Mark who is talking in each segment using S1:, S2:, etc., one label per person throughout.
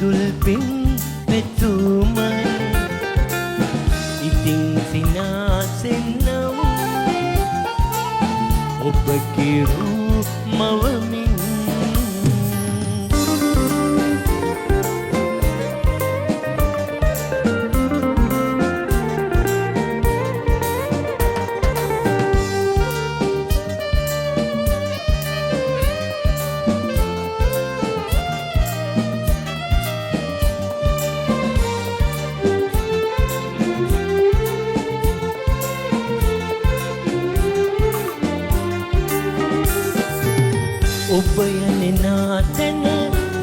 S1: කුළුඳුල් පින් මෙතුමන් ඉතින් සිනාසෙන්නම් ඔබ කිරු මවමින් ඔබ යන්නේ නාතන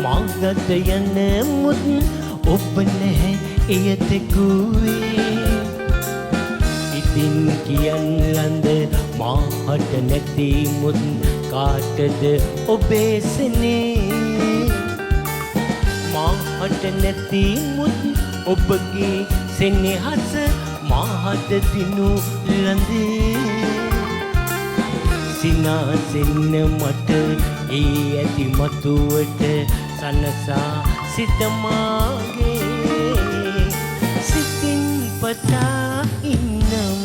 S1: මාගත යන මුත් ඔබ නැහැ එයට කුවේ ඉතින් කියන් ලඳ මාහට නැති මුත් කාටද ඔබේ සෙනේ මාහට නැති මුත් ඔබගේ සෙනෙහස මාහට දිනු ලඳේ සිනාසෙන්න මට ඒ ඇති මතුවට සනසා සිතමාගේ සිතින් පතා ඉන්නම්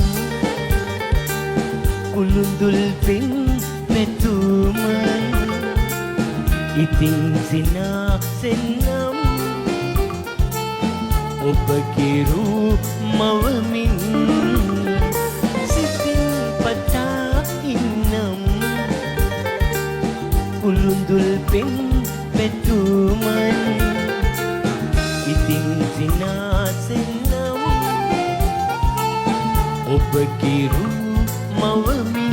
S1: කුළුඳුල් පින් මෙතුමන් ඉතින් සිනාසෙන්නම් ඔබ කිරු මවමින් කුළුඳුල් පින් මෙතුමන් ඉතින් සිනාසෙන්නම් ඔබ කිරු මවමින්